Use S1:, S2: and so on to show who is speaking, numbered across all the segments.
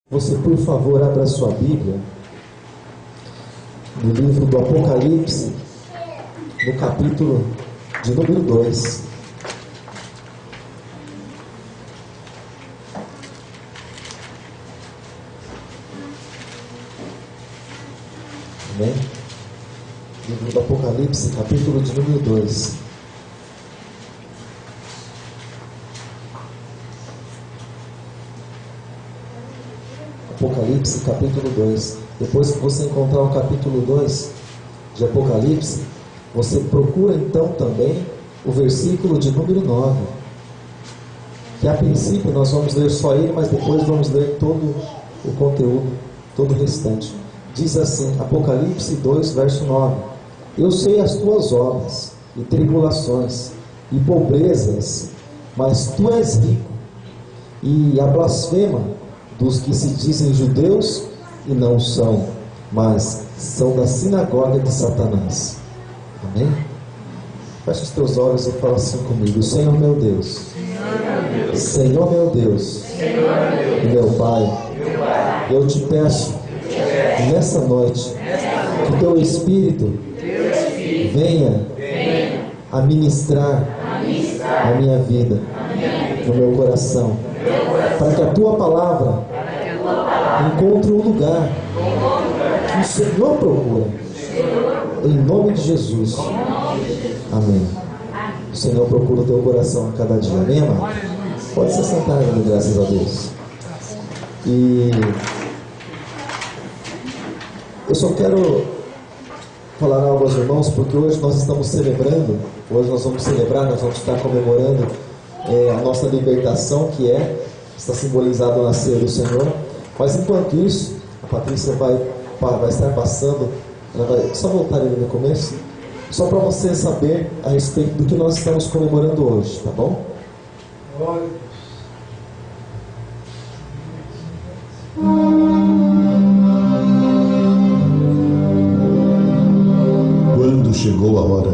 S1: Você, por favor, abra sua Bíblia no livro do Apocalipse, no capítulo de número 2. Amém? Livro do Apocalipse, capítulo de número 2. Apocalipse, capítulo 2. Depois que você encontrar o capítulo 2 de Apocalipse, você procura então também o versículo de número 9. Que a princípio nós vamos ler só ele, mas depois vamos ler todo o conteúdo, todo o restante. Diz assim, Apocalipse 2, verso 9: Eu sei as tuas obras, e tribulações, e pobrezas, mas tu és rico, e a blasfema dos que se dizem judeus e não são, mas são da sinagoga de Satanás. Amém? Feche os teus olhos e fala assim comigo: Senhor meu Deus, Senhor meu Deus, e meu Pai, eu te peço nessa noite que teu Espírito venha a ministrar a minha vida, no meu coração, para que a tua palavra encontre um lugar que o Senhor procura, em nome de Jesus. Amém. O Senhor procura o teu coração a cada dia. Amém, amado? Pode se sentar, graças a Deus. E eu só quero falar algo aos irmãos, porque hoje nós estamos celebrando, nós vamos estar comemorando a nossa libertação, que está simbolizado na ceia do Senhor. Mas enquanto isso, a Patrícia vai estar passando, ela vai só voltar ali no começo, só para você saber a respeito do que nós estamos comemorando hoje, tá bom?
S2: Quando chegou a hora,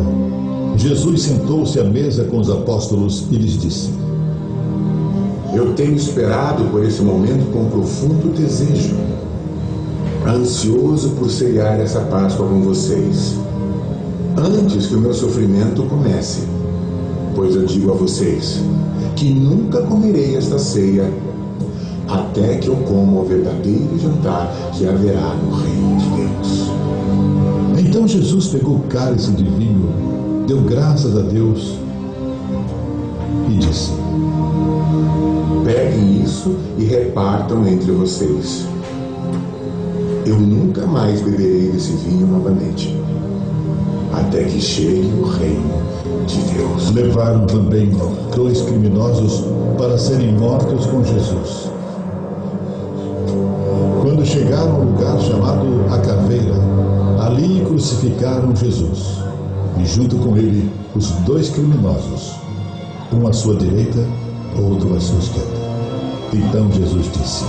S2: Jesus sentou-se à mesa com os apóstolos e lhes disse:
S3: Eu tenho esperado por esse momento com profundo desejo, ansioso por ceiar essa Páscoa com vocês, antes que o meu sofrimento comece. Pois eu digo a vocês que nunca comerei esta ceia até que eu coma o verdadeiro jantar que haverá no reino de Deus.
S2: Então Jesus pegou o cálice de vinho, deu graças a Deus e disse:
S3: Peguem isso e repartam entre vocês. Eu nunca mais beberei desse vinho novamente, até que chegue o reino de Deus.
S2: Levaram também 2 criminosos para serem mortos com Jesus. Quando chegaram ao lugar chamado A Caveira, ali crucificaram Jesus, e junto com ele os 2 criminosos, um à sua direita, outro à sua esquerda. Então Jesus disse: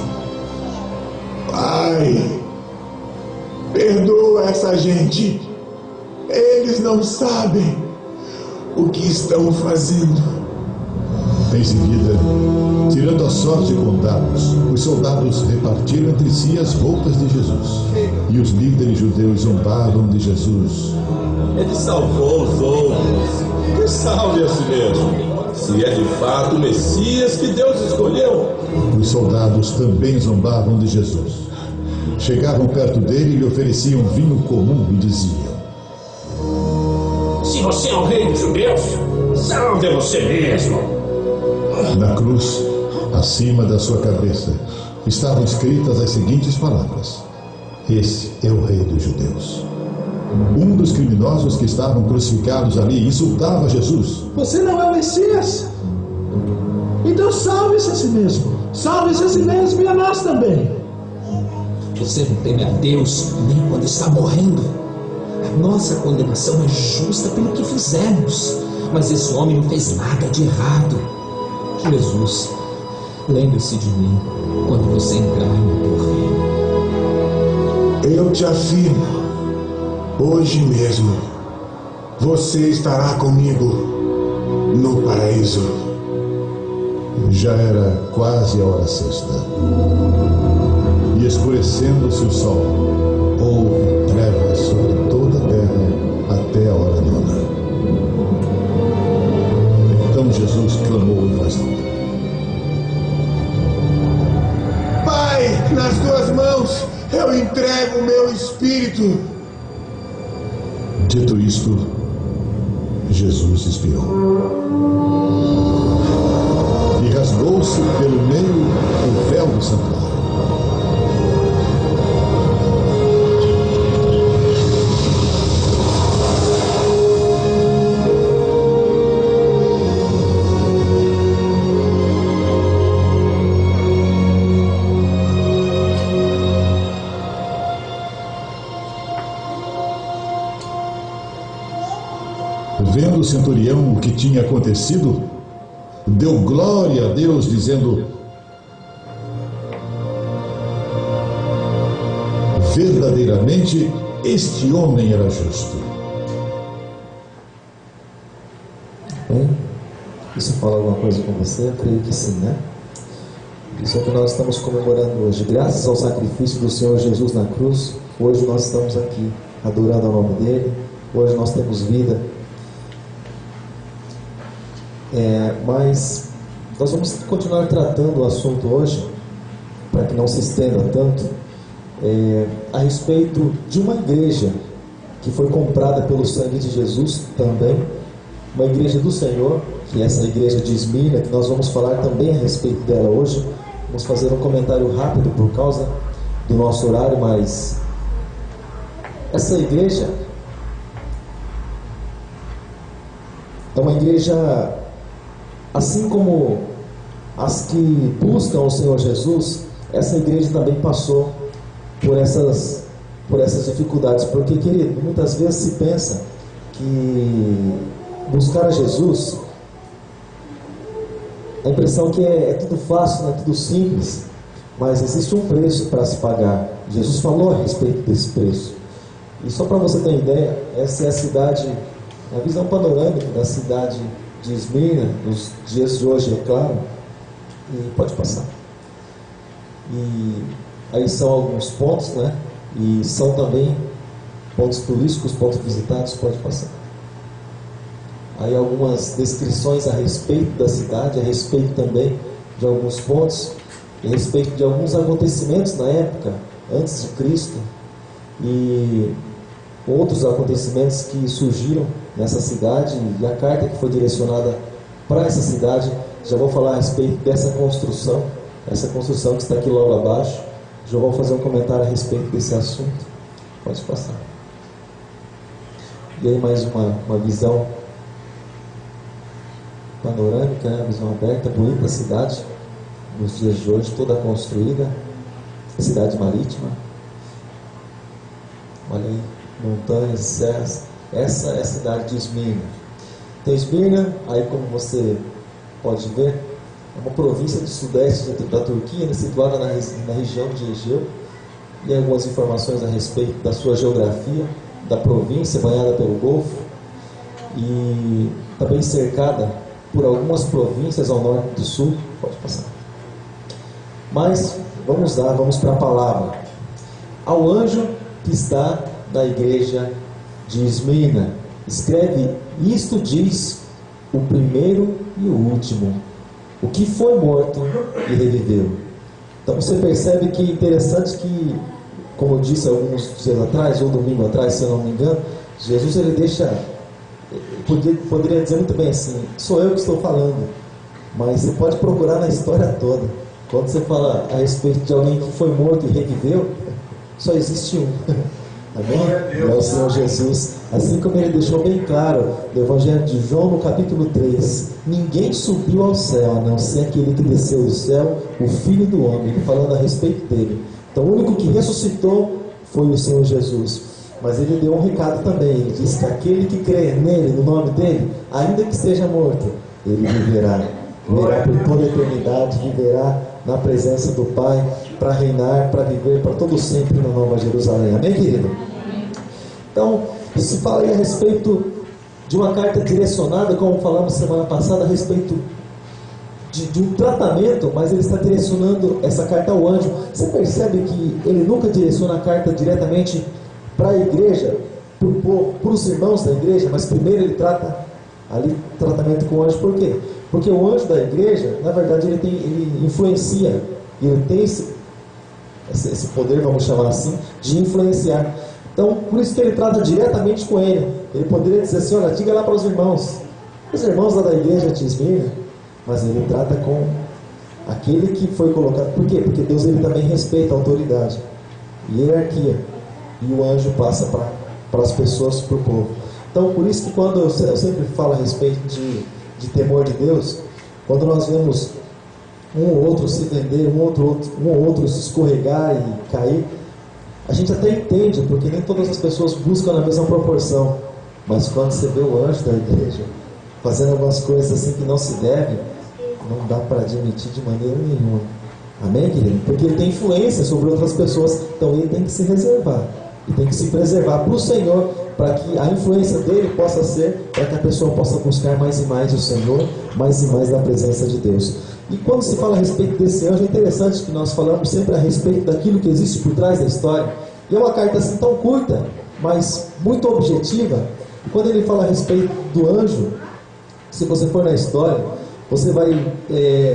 S3: Pai, perdoa essa gente. Eles não sabem o que estão fazendo.
S2: Em seguida, tirando a sorte com dados, os soldados repartiram entre si as roupas de Jesus. E os líderes judeus zombavam de Jesus.
S4: Ele salvou os outros, que salve a si mesmo, se é de fato o Messias que Deus escolheu.
S2: Os soldados também zombavam de Jesus. Chegavam perto dele e lhe ofereciam vinho comum e diziam:
S5: Se você é o rei dos judeus, salve você mesmo.
S2: Na cruz, acima da sua cabeça, estavam escritas as seguintes palavras: Esse é o rei dos judeus. Um dos criminosos que estavam crucificados ali insultava Jesus:
S6: Você não é o Messias? Então salve-se a si mesmo. Salve-se a si mesmo e a nós também.
S5: Você não teme a Deus nem quando está morrendo. A nossa condenação é justa pelo que fizemos, mas esse homem não fez nada de errado. Jesus, lembre-se de mim quando você entrar no teu reino.
S3: Eu te afirmo, hoje mesmo você estará comigo no paraíso.
S2: Já era quase a hora sexta. escurecendo-se o sol, houve trevas sobre toda a terra até a hora nona. Então Jesus clamou em voz alta:
S3: Pai, nas tuas mãos eu entrego o meu espírito.
S2: Dito isto, Jesus expirou. E rasgou-se pelo meio o véu do santuário. Vendo o centurião o que tinha acontecido, deu glória a Deus, dizendo: verdadeiramente este homem era justo.
S1: Bem, isso fala alguma coisa com você? Eu creio que sim, né? Isso é o que nós estamos comemorando hoje. Graças ao sacrifício do Senhor Jesus na cruz, hoje nós estamos aqui adorando o nome dele. Hoje nós temos vida. Mas nós vamos continuar tratando o assunto hoje, para que não se estenda tanto, a respeito de uma igreja que foi comprada pelo sangue de Jesus também, uma igreja do Senhor, que é essa igreja de Esmirna, que nós vamos falar também a respeito dela hoje. Vamos fazer um comentário rápido por causa do nosso horário, mas essa igreja é uma igreja, assim como as que buscam o Senhor Jesus, essa igreja também passou por essas dificuldades. Porque, querido, muitas vezes se pensa que buscar a Jesus, a impressão que é tudo fácil, é tudo simples, mas existe um preço para se pagar. Jesus falou a respeito desse preço. E só para você ter ideia, essa é a cidade, a visão panorâmica da cidade de Esmirna, nos dias de hoje, é claro. E pode passar. E aí são alguns pontos, né? E são também pontos turísticos, pontos visitados, pode passar. Aí algumas descrições a respeito da cidade, a respeito também de alguns pontos, a respeito de alguns acontecimentos na época, antes de Cristo, e outros acontecimentos que surgiram nessa cidade, e a carta que foi direcionada para essa cidade. Já vou falar a respeito dessa construção, essa construção que está aqui logo abaixo. Já vou fazer um comentário a respeito desse assunto. Pode passar. E aí mais uma visão panorâmica, né? Visão aberta, bonita cidade, nos dias de hoje, toda construída, cidade marítima. Olha aí, montanhas, serras. Essa é a cidade de Esmirna. Então Esmirna, aí como você pode ver, é uma província do sudeste da Turquia, situada na região de Egeu. E algumas informações a respeito da sua geografia, da província banhada pelo Golfo, e também cercada por algumas províncias ao norte e do sul. Pode passar. Mas vamos lá, vamos para a palavra. Ao anjo que está na igreja de Esmirna, escreve: isto diz o primeiro e o último, o que foi morto e reviveu. Então você percebe que é interessante que, como eu disse alguns dias atrás, ou domingo atrás, se eu não me engano, Jesus ele deixa, poderia dizer muito bem assim: sou eu que estou falando, mas você pode procurar na história toda. Quando você fala a respeito de alguém que foi morto e reviveu, só existe um. Amém? É o Senhor Jesus. Assim como ele deixou bem claro no Evangelho de João, no capítulo 3: ninguém subiu ao céu, a não ser aquele que desceu do céu, o Filho do Homem. Ele falando a respeito dele. Então o único que ressuscitou foi o Senhor Jesus. Mas ele deu um recado também. Ele disse que aquele que crê nele, no nome dele, ainda que esteja morto, ele viverá. Viverá por toda a eternidade, viverá na presença do Pai, para reinar, para viver para todo sempre na Nova Jerusalém. Amém, querido? Então, se fala aí a respeito de uma carta direcionada, como falamos semana passada, a respeito de um tratamento, mas ele está direcionando essa carta ao anjo. Você percebe que ele nunca direciona a carta diretamente para a igreja, para os irmãos da igreja, mas primeiro ele trata ali tratamento com o anjo. Por quê? Porque o anjo da igreja, na verdade, ele influencia, ele tem esse poder, vamos chamar assim, de influenciar. Então, por isso que ele trata diretamente com ele. Ele poderia dizer assim: olha, diga lá para os irmãos lá da igreja de Esmirna, mas ele trata com aquele que foi colocado. Por quê? Porque Deus ele também respeita a autoridade e hierarquia, e o anjo passa para as pessoas, para o povo. Então, por isso que quando eu sempre falo a respeito de temor de Deus, quando nós vemos um ou outro se vender, um ou outro se escorregar e cair, a gente até entende, porque nem todas as pessoas buscam na mesma proporção. Mas quando você vê o anjo da igreja fazendo algumas coisas assim que não se deve, não dá para admitir de maneira nenhuma. Amém, querido? Porque ele tem influência sobre outras pessoas, então ele tem que se reservar e tem que se preservar para o Senhor, para que a influência dele possa ser, para que a pessoa possa buscar mais e mais o Senhor, mais e mais da presença de Deus. E quando se fala a respeito desse anjo, é interessante que nós falamos sempre a respeito daquilo que existe por trás da história. E é uma carta assim tão curta, mas muito objetiva. E quando ele fala a respeito do anjo, se você for na história, você vai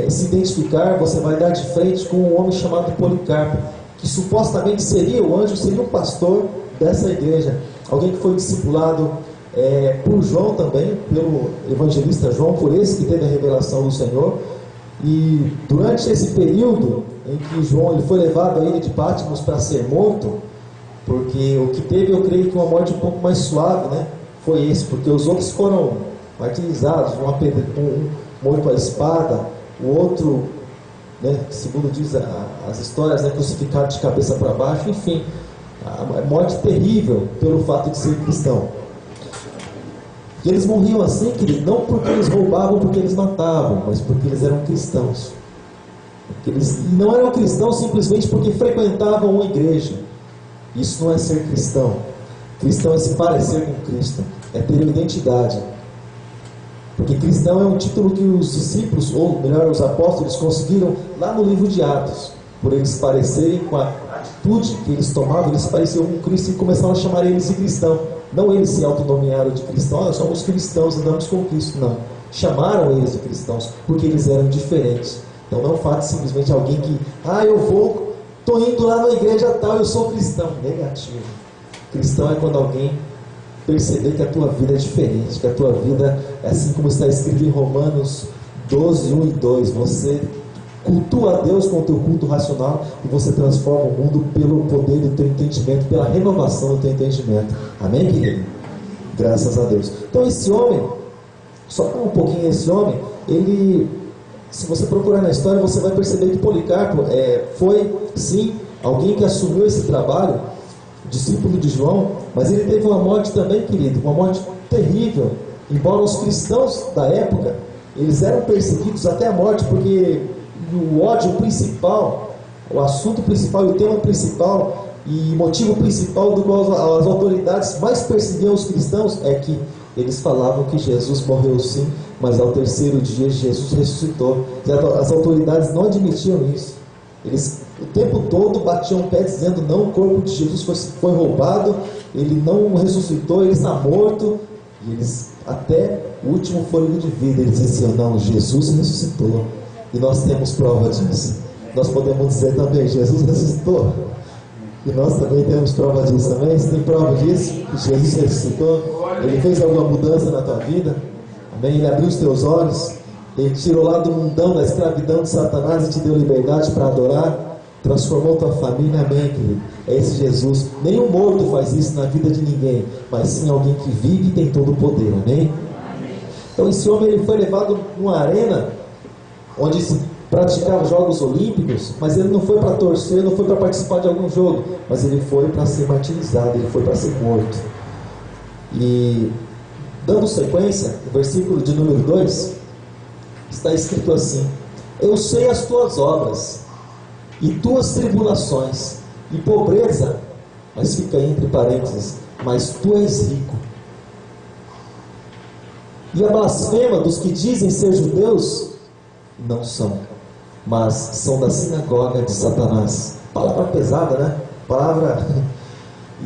S1: se identificar, você vai dar de frente com um homem chamado Policarpo, que supostamente seria o anjo, seria o pastor dessa igreja. Alguém que foi discipulado por João também, pelo evangelista João, por esse que teve a revelação do Senhor. E durante esse período em que João ele foi levado a ilha de Patmos para ser morto, porque o que teve, eu creio que uma morte um pouco mais suave, né, foi esse, porque os outros foram martirizados, um morto à espada, o outro, né, segundo diz as histórias, né, crucificado de cabeça para baixo, enfim, a morte terrível pelo fato de ser cristão. E eles morriam assim, querido, não porque eles roubavam, porque eles matavam, mas porque eles eram cristãos. Eles não eram cristãos simplesmente porque frequentavam uma igreja. Isso não é ser cristão. Cristão é se parecer com Cristo, é ter uma identidade. Porque cristão é um título que os discípulos, ou melhor, os apóstolos, conseguiram lá no livro de Atos. Por eles parecerem com a atitude que eles tomavam, eles pareciam com Cristo e começaram a chamar eles de cristão. Não eles se autonomearam de cristão, nós somos cristãos, andamos com Cristo, não. Chamaram eles de cristãos, porque eles eram diferentes. Então não é um fato simplesmente alguém que, estou indo lá na igreja tal, eu sou cristão. Negativo. Cristão é quando alguém perceber que a tua vida é diferente, que a tua vida é assim como está escrito em Romanos 12, 1 e 2, você cultua a Deus com o teu culto racional e você transforma o mundo pelo poder do teu entendimento, pela renovação do teu entendimento. Amém, querido? Graças a Deus. Então esse homem, só um pouquinho esse homem, ele, se você procurar na história, você vai perceber que Policarpo foi, sim, alguém que assumiu esse trabalho, discípulo de João, mas ele teve uma morte também, querido, uma morte terrível. Embora os cristãos da época, eles eram perseguidos até a morte, porque o ódio principal, o assunto principal e o tema principal e motivo principal do qual as autoridades mais perseguiam os cristãos é que eles falavam que Jesus morreu sim, mas ao terceiro dia Jesus ressuscitou. E as autoridades não admitiam isso. Eles o tempo todo batiam o pé dizendo: não, o corpo de Jesus foi roubado, ele não ressuscitou, ele está morto. E eles, até o último fôlego de vida, eles diziam: não, Jesus ressuscitou. E nós temos prova disso. Nós podemos dizer também: Jesus ressuscitou. E nós também temos prova disso também. Você tem prova disso? Que Jesus ressuscitou? Ele fez alguma mudança na tua vida? Amém? Ele abriu os teus olhos. Ele tirou lá do mundão, da escravidão de Satanás e te deu liberdade para adorar. Transformou tua família. Amém, querido? É esse Jesus. Nenhum morto faz isso na vida de ninguém, mas sim alguém que vive e tem todo o poder. Amém? Então esse homem ele foi levado numa arena onde se praticava jogos olímpicos, mas ele não foi para torcer, não foi para participar de algum jogo, mas ele foi para ser martirizado, ele foi para ser morto. E dando sequência, o versículo de número 2 está escrito assim: eu sei as tuas obras e tuas tribulações e pobreza, mas fica aí entre parênteses, mas tu és rico. E a blasfema dos que dizem ser judeus Não são, mas são da sinagoga de Satanás. Palavra pesada, né? Palavra...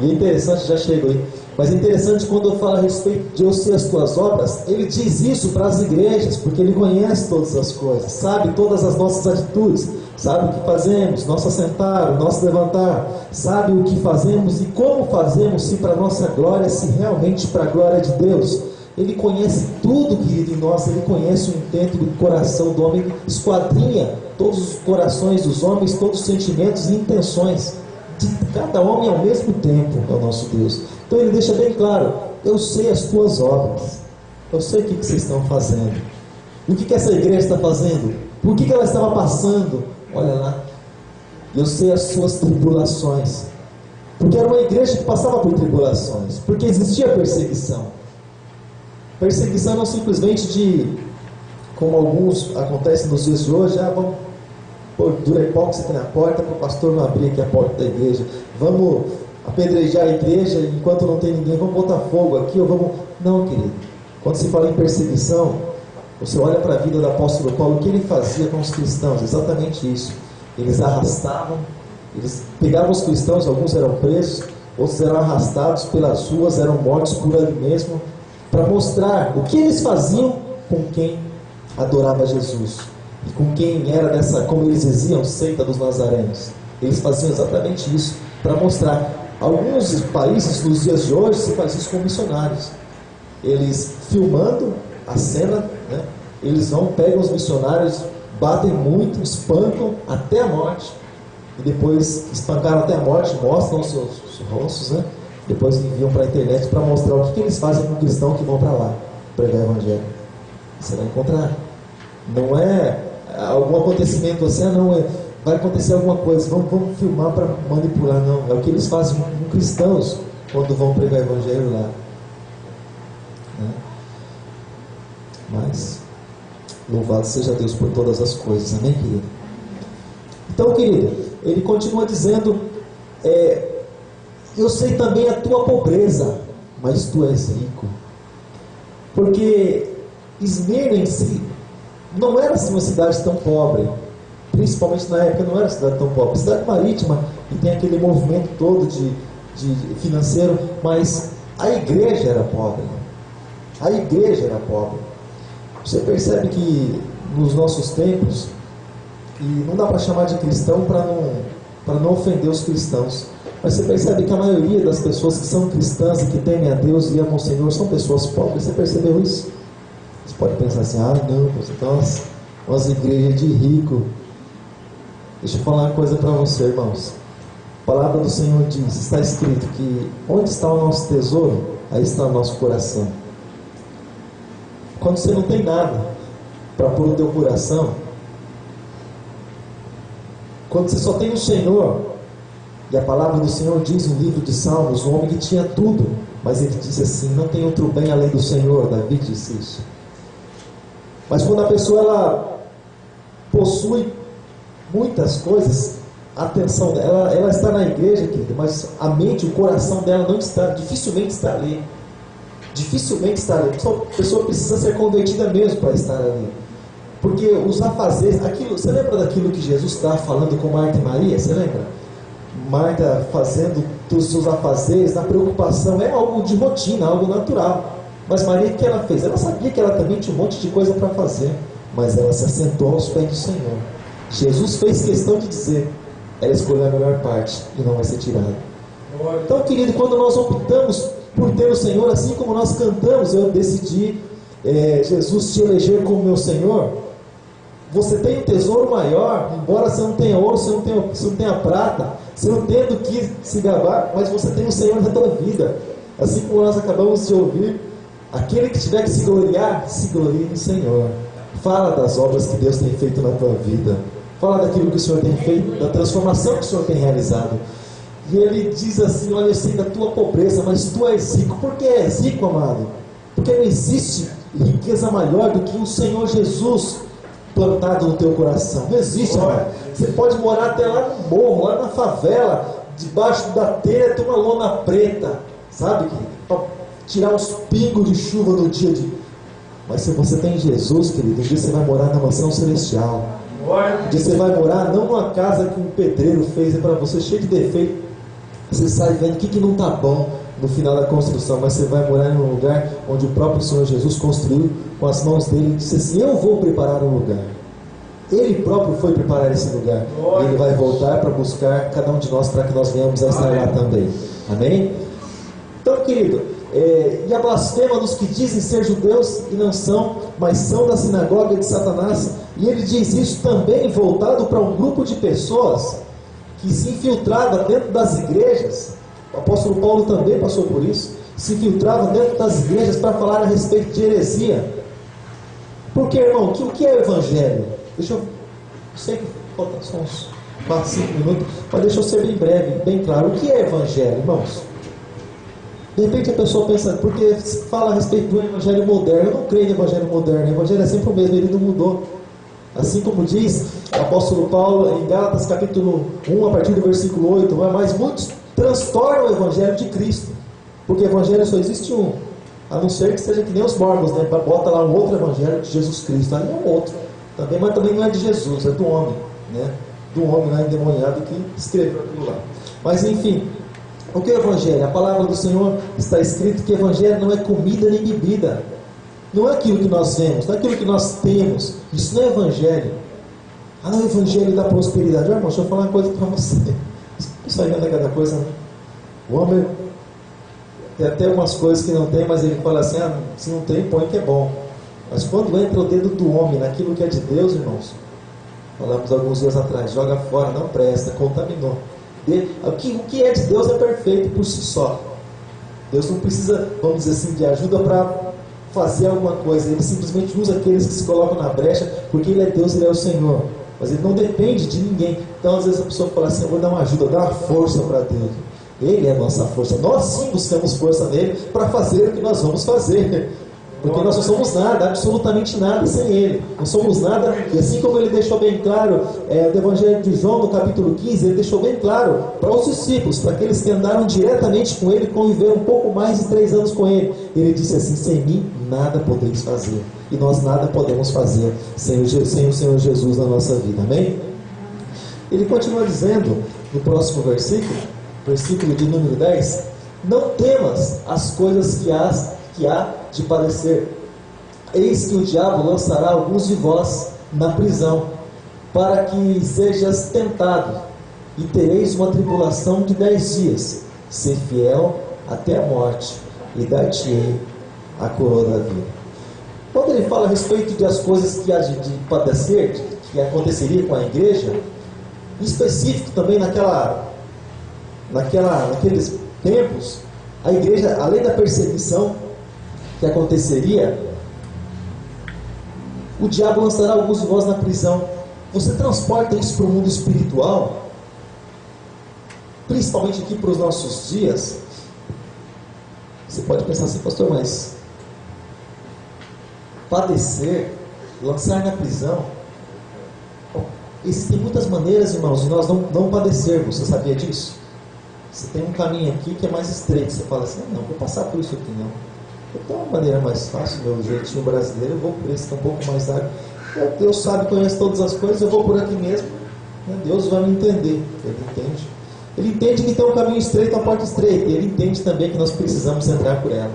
S1: E é interessante, já chego aí. Mas é interessante quando eu falo a respeito de eu sei as tuas obras, ele diz isso para as igrejas, porque ele conhece todas as coisas, sabe todas as nossas atitudes, sabe o que fazemos, nosso assentar, o nosso levantar, sabe o que fazemos e como fazemos, se para a nossa glória, se realmente para a glória de Deus. Ele conhece tudo, querido, em nós, ele conhece o intento do coração do homem, esquadrinha todos os corações dos homens, todos os sentimentos e intenções de cada homem ao mesmo tempo, é o nosso Deus. Então ele deixa bem claro: eu sei as tuas obras, eu sei o que vocês estão fazendo, e o que essa igreja está fazendo, por que ela estava passando, olha lá, eu sei as suas tribulações, porque era uma igreja que passava por tribulações, porque existia perseguição. Perseguição não simplesmente de, como alguns acontecem nos dias de hoje, vamos pôr dura hipócrita na porta para o pastor não abrir aqui a porta da igreja, vamos apedrejar a igreja enquanto não tem ninguém, vamos botar fogo aqui, ou vamos... Não, querido, quando se fala em perseguição, você olha para a vida do apóstolo Paulo, o que ele fazia com os cristãos? Exatamente isso. Eles arrastavam, eles pegavam os cristãos, alguns eram presos, outros eram arrastados pelas ruas, eram mortos por ali mesmo, para mostrar o que eles faziam com quem adorava Jesus, e com quem era dessa, como eles diziam, seita dos nazarenos. Eles faziam exatamente isso, para mostrar. Alguns países nos dias de hoje se faz isso com missionários. Eles filmando a cena, né? Eles vão, pegam os missionários, batem muito, espancam até a morte, e depois espancaram até a morte, mostram os seus rostos, né? Depois enviam para a internet para mostrar o que eles fazem com o cristão que vão para lá pregar o evangelho. Você vai encontrar. Não é algum acontecimento assim, vai acontecer alguma coisa, vamos filmar para manipular, não. É o que eles fazem com cristãos quando vão pregar o evangelho lá, né? Mas louvado seja Deus por todas as coisas, amém, querido? Então, querido, ele continua dizendo: eu sei também a tua pobreza, mas tu és rico. Porque Esmirna em si não era assim uma cidade tão pobre, principalmente na época não era uma cidade tão pobre, cidade marítima, e tem aquele movimento todo de financeiro, mas a igreja era pobre. A igreja era pobre. Você percebe que nos nossos tempos, e não dá para chamar de cristão para não ofender os cristãos, mas você percebe que a maioria das pessoas que são cristãs e que temem a Deus e amam o Senhor são pessoas pobres. Você percebeu isso? Você pode pensar assim: não, então umas igrejas de rico. Deixa eu falar uma coisa para você, irmãos. A palavra do Senhor diz, está escrito que onde está o nosso tesouro, aí está o nosso coração. Quando você não tem nada para pôr no teu coração, quando você só tem o Senhor, e a palavra do Senhor diz no livro de Salmos, um homem que tinha tudo, mas ele disse assim: não tem outro bem além do Senhor. Davi disse isso. Mas quando a pessoa ela possui muitas coisas, a atenção dela, ela está na igreja, querido, mas a mente, o coração dela não está, dificilmente está ali. Dificilmente está ali. A pessoa precisa ser convertida mesmo para estar ali. Porque os afazeres, você lembra daquilo que Jesus estava falando com Marta e Maria? Você lembra? Marta fazendo dos seus afazeres, na preocupação, é algo de rotina, algo natural. Mas Maria, o que ela fez? Ela sabia que ela também tinha um monte de coisa para fazer, mas ela se assentou aos pés do Senhor. Jesus fez questão de dizer: ela escolheu a melhor parte e não vai ser tirada. Então, querido, quando nós optamos por ter o Senhor, assim como nós cantamos, eu decidi Jesus te eleger como meu Senhor. Você tem um tesouro maior, embora você não tenha ouro, você não tenha prata, você não tenha do que se gabar, mas você tem o Senhor na tua vida. Assim como nós acabamos de ouvir, aquele que tiver que se gloriar, se glorie no Senhor. Fala das obras que Deus tem feito na tua vida, fala daquilo que o Senhor tem feito, da transformação que o Senhor tem realizado. E ele diz assim: olha, eu sei da tua pobreza, mas tu és rico. Por que és rico, amado? Porque não existe riqueza maior do que o Senhor Jesus plantado no teu coração. Não existe, amado. Você pode morar até lá no morro, lá na favela, debaixo da telha tem uma lona preta, sabe, querido? Para tirar os pingos de chuva no dia Mas se você tem Jesus, querido, um dia você vai morar na mansão celestial. Um dia você vai morar não numa casa que um pedreiro fez para você, cheio de defeito. Você sai vendo o que não está bom no final da construção, mas você vai morar em um lugar onde o próprio Senhor Jesus construiu com as mãos dele e disse assim: eu vou preparar um lugar. Ele próprio foi preparar esse lugar. E Ele vai voltar para buscar cada um de nós para que nós venhamos a estar lá também. Amém? Então, querido, e a blasfema dos que dizem ser judeus e não são, mas são da sinagoga de Satanás. E ele diz isso também voltado para um grupo de pessoas que se infiltrava dentro das igrejas. O apóstolo Paulo também passou por isso. Se infiltrava dentro das igrejas para falar a respeito de heresia. Porque, irmão, o que é o evangelho? Deixa eu sei que falta só uns 4, 5 minutos, mas deixa eu ser bem breve, bem claro. O que é evangelho, irmãos? De repente a pessoa pensa, porque fala a respeito do evangelho moderno. Eu não creio no evangelho moderno. O evangelho é sempre o mesmo, ele não mudou. Assim como diz o apóstolo Paulo em Gálatas capítulo 1, a partir do versículo 8, mas muitos transtornam o evangelho de Cristo, porque o evangelho só existe um, a não ser que seja que nem os mormons, né? Bota lá um outro evangelho de Jesus Cristo, aí é um outro também, mas também não é de Jesus, é do homem, né? Do homem lá endemoniado que escreveu aquilo lá. Mas enfim, o que é o evangelho? A palavra do Senhor está escrito que evangelho não é comida nem bebida. Não é aquilo que nós vemos, não é aquilo que nós temos. Isso não é evangelho. Ah, não é o evangelho da prosperidade. Irmão, deixa eu falar uma coisa para você. Isso aí não é cada coisa, né? O homem tem até umas coisas que não tem, mas ele fala assim: ah, se não tem, põe que é bom. Mas quando entra o dedo do homem naquilo que é de Deus, irmãos, falamos alguns dias atrás, joga fora, não presta, contaminou. O que é de Deus é perfeito por si só. Deus não precisa, vamos dizer assim, de ajuda para fazer alguma coisa. Ele simplesmente usa aqueles que se colocam na brecha, porque Ele é Deus, Ele é o Senhor. Mas Ele não depende de ninguém. Então às vezes a pessoa fala assim: eu vou dar uma ajuda, dar uma força para Deus. Ele é a nossa força. Nós sim buscamos força nele para fazer o que nós vamos fazer. Porque nós não somos nada, absolutamente nada sem Ele. Não somos nada. E assim como Ele deixou bem claro no Evangelho de João, no capítulo 15, Ele deixou bem claro para os discípulos, para aqueles que andaram diretamente com Ele, conviveram um pouco mais de 3 anos com Ele. Ele disse assim: sem mim nada podeis fazer. E nós nada podemos fazer sem o Senhor Jesus na nossa vida. Amém? Ele continua dizendo no próximo versículo, versículo de número 10: não temas as coisas que há de padecer. Eis que o diabo lançará alguns de vós na prisão, para que sejas tentado, e tereis uma tribulação de 10 dias. Ser fiel até a morte, e dar-te-ei a coroa da vida. Quando ele fala a respeito das coisas que há de padecer, que aconteceria com a igreja, em específico também naqueles tempos, a igreja, além da perseguição que aconteceria, o diabo lançará alguns de vós na prisão. Você transporta isso para o mundo espiritual, principalmente aqui para os nossos dias. Você pode pensar assim: pastor, mas padecer, lançar na prisão, existem muitas maneiras, irmãos, de nós não padecermos. Você sabia disso? Você tem um caminho aqui que é mais estreito. Você fala assim: não vou passar por isso aqui não. Então, uma maneira mais fácil, meu jeitinho brasileiro, eu vou por esse que é um pouco mais largo. Deus sabe, conhece todas as coisas, eu vou por aqui mesmo. Deus vai me entender. Ele entende. Ele entende que tem um caminho estreito, uma porta estreita. E Ele entende também que nós precisamos entrar por ela.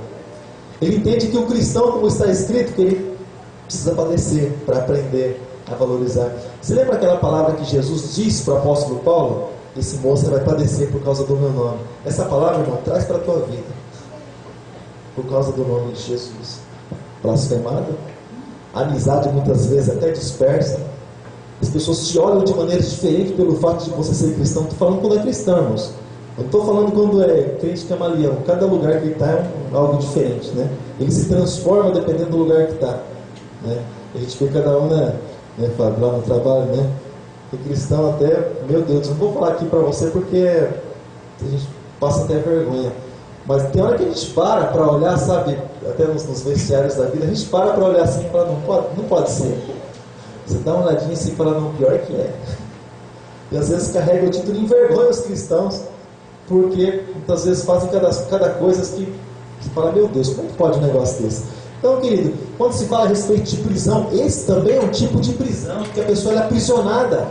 S1: Ele entende que o cristão, como está escrito, que ele precisa padecer para aprender a valorizar. Você lembra aquela palavra que Jesus disse para o apóstolo Paulo? Esse moço vai padecer por causa do meu nome. Essa palavra, irmão, traz para a tua vida. Por causa do nome de Jesus. Blasfemado, amizade muitas vezes até dispersa. As pessoas te olham de maneira diferente pelo fato de você ser cristão. Estou falando quando é cristão, irmãos. Eu não estou falando quando é crente camaleão. Cada lugar que ele está é algo diferente, né? Ele se transforma dependendo do lugar que está, né? A gente vê cada um, né, Fábio, lá no trabalho, né? O cristão até, meu Deus, não vou falar aqui para você porque a gente passa até vergonha. Mas tem hora que a gente para olhar, sabe, até nos vestiários da vida, a gente para olhar assim e fala: não pode ser. Você dá uma olhadinha assim e fala: não, pior que é. E às vezes carrega o título e envergonha os cristãos, porque muitas vezes fazem cada coisa que você fala: meu Deus, como é que pode um negócio desse? Então, querido, quando se fala a respeito de prisão, esse também é um tipo de prisão, porque a pessoa é aprisionada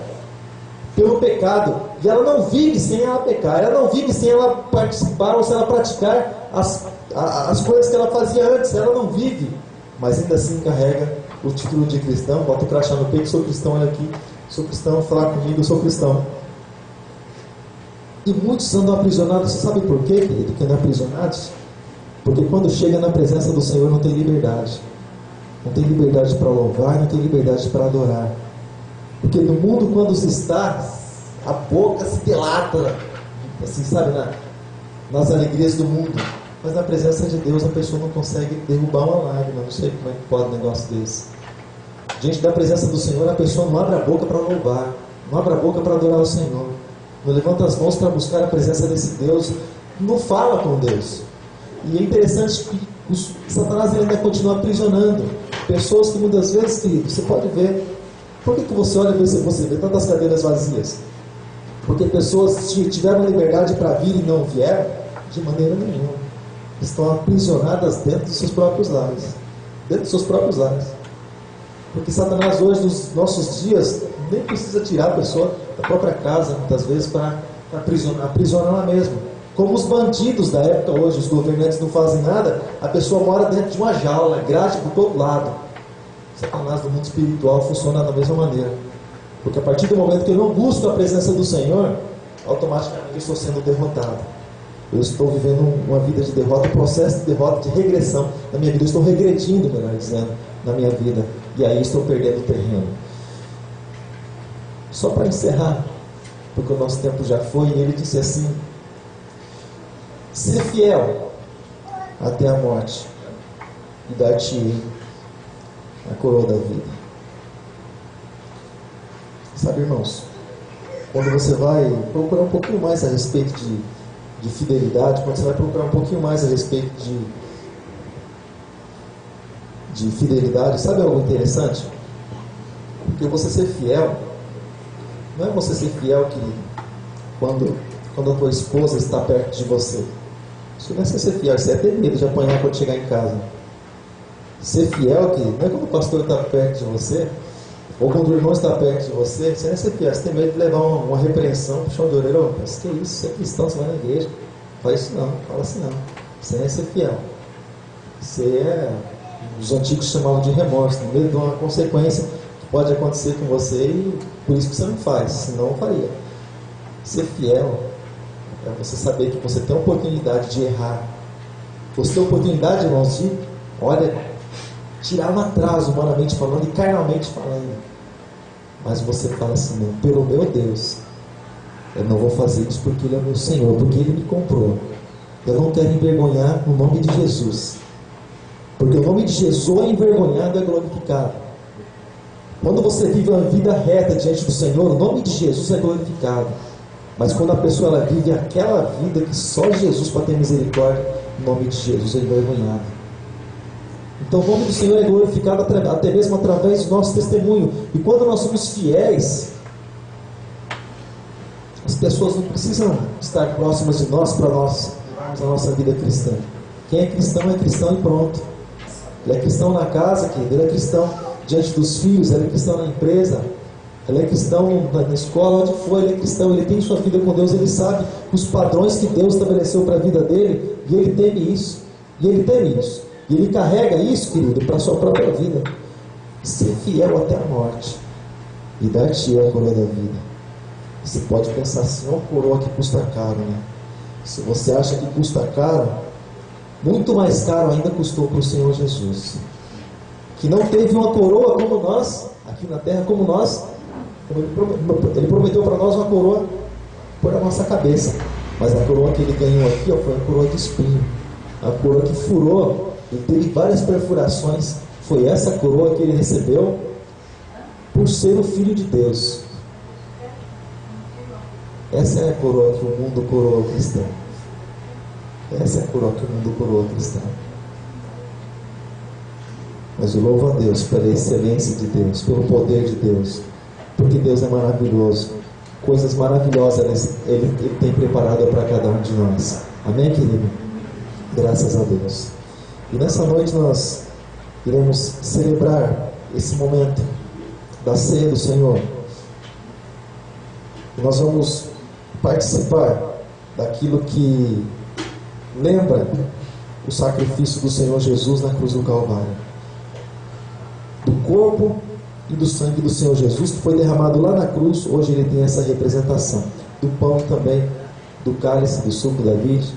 S1: pelo pecado, e ela não vive sem ela pecar, ela não vive sem ela participar ou sem ela praticar as coisas que ela fazia antes, ela não vive, mas ainda assim carrega o título de cristão. Bota o crachá no peito, sou cristão, olha aqui, sou cristão, fala comigo, eu sou cristão. E muitos andam aprisionados. Você sabe por quê, querido, que andam aprisionados? Porque quando chega na presença do Senhor não tem liberdade. Não tem liberdade para louvar, não tem liberdade para adorar. Porque no mundo, quando se está, a boca se delata, assim, sabe, nas alegrias do mundo. Mas na presença de Deus a pessoa não consegue derrubar uma lágrima. Não sei como é que pode um negócio desse. Diante da presença do Senhor, a pessoa não abre a boca para louvar, não abre a boca para adorar o Senhor, não levanta as mãos para buscar a presença desse Deus, não fala com Deus. E é interessante que Satanás ainda continua aprisionando pessoas que muitas vezes, querido, você pode ver. Por que você olha e você vê tantas cadeiras vazias? Porque pessoas tiveram liberdade para vir e não vieram? De maneira nenhuma. Estão aprisionadas dentro dos seus próprios lares. Dentro dos seus próprios lares. Porque Satanás hoje, nos nossos dias, nem precisa tirar a pessoa da própria casa, muitas vezes, para aprisionar lá mesmo. Como os bandidos da época hoje, os governantes não fazem nada, a pessoa mora dentro de uma jaula, grade por todo lado. Satanás do mundo espiritual funciona da mesma maneira. Porque a partir do momento que eu não busco a presença do Senhor, automaticamente eu estou sendo derrotado. Eu estou vivendo uma vida de derrota, um processo de derrota, de regressão na minha vida. Eu estou regredindo, melhor dizendo, na minha vida. E aí estou perdendo terreno. Só para encerrar, porque o nosso tempo já foi, e ele disse assim: ser fiel até a morte, e dar-te-ei a coroa da vida. Sabe, irmãos, quando você vai procurar um pouquinho mais a respeito de fidelidade, quando você vai procurar um pouquinho mais a respeito de fidelidade, sabe algo interessante? Porque você ser fiel, não é você ser fiel, querido, quando a tua esposa está perto de você. Isso não é ser fiel, isso é ter medo de apanhar quando chegar em casa. Ser fiel, querido, não é quando o pastor está perto de você, ou quando o irmão está perto de você, você não é ser fiel, você tem medo de levar uma repreensão, puxão de orelha. Oh, mas que isso, você é cristão, você vai na igreja. Faz isso não, fala assim não. Você não é ser fiel. Você é, os antigos chamavam de remorso, no meio de uma consequência que pode acontecer com você, e por isso que você não faz, senão não faria. Ser fiel é você saber que você tem a oportunidade de errar. Você tem a oportunidade, irmãos, de, olha, tirar um atraso, humanamente falando e carnalmente falando. Mas você fala assim: não, pelo meu Deus, eu não vou fazer isso porque Ele é meu Senhor, porque Ele me comprou. Eu não quero envergonhar o nome de Jesus, porque o nome de Jesus é envergonhado, é glorificado. Quando você vive uma vida reta diante do Senhor, o nome de Jesus é glorificado. Mas quando a pessoa ela vive aquela vida que só Jesus para ter misericórdia, o nome de Jesus é envergonhado. Então o nome do Senhor é glorificado até mesmo através do nosso testemunho. E quando nós somos fiéis, as pessoas não precisam estar próximas de nós para nós vivermos a nossa vida cristã. Quem é cristão e pronto. Ele é cristão na casa, querido, ele é cristão diante dos filhos, ele é cristão na empresa, ele é cristão na escola, onde for, ele é cristão, ele tem sua vida com Deus, ele sabe os padrões que Deus estabeleceu para a vida dele, e ele teme isso, e ele carrega isso, querido, para a sua própria vida. Ser fiel até a morte, e dar-te a coroa da vida. Você pode pensar assim: ó, coroa que custa caro, né? Se você acha que custa caro, muito mais caro ainda custou para o Senhor Jesus, que não teve uma coroa como nós, aqui na terra, como nós. Ele prometeu para nós uma coroa por a nossa cabeça, mas a coroa que ele ganhou aqui, ó, foi a coroa de espinho, a coroa que furou e teve várias perfurações. Foi essa coroa que ele recebeu por ser o Filho de Deus. Essa é a coroa que o mundo coroa o cristão. Essa é a coroa que o mundo coroa o cristão. Mas eu louvo a Deus pela excelência de Deus, pelo poder de Deus, porque Deus é maravilhoso. Coisas maravilhosas Ele tem preparado para cada um de nós. Amém, querido? Graças a Deus. E nessa noite nós iremos celebrar esse momento da ceia do Senhor. E nós vamos participar daquilo que lembra o sacrifício do Senhor Jesus na cruz do Calvário. Do corpo e do sangue do Senhor Jesus, que foi derramado lá na cruz, hoje ele tem essa representação. Do pão também, do cálice, do suco da vide.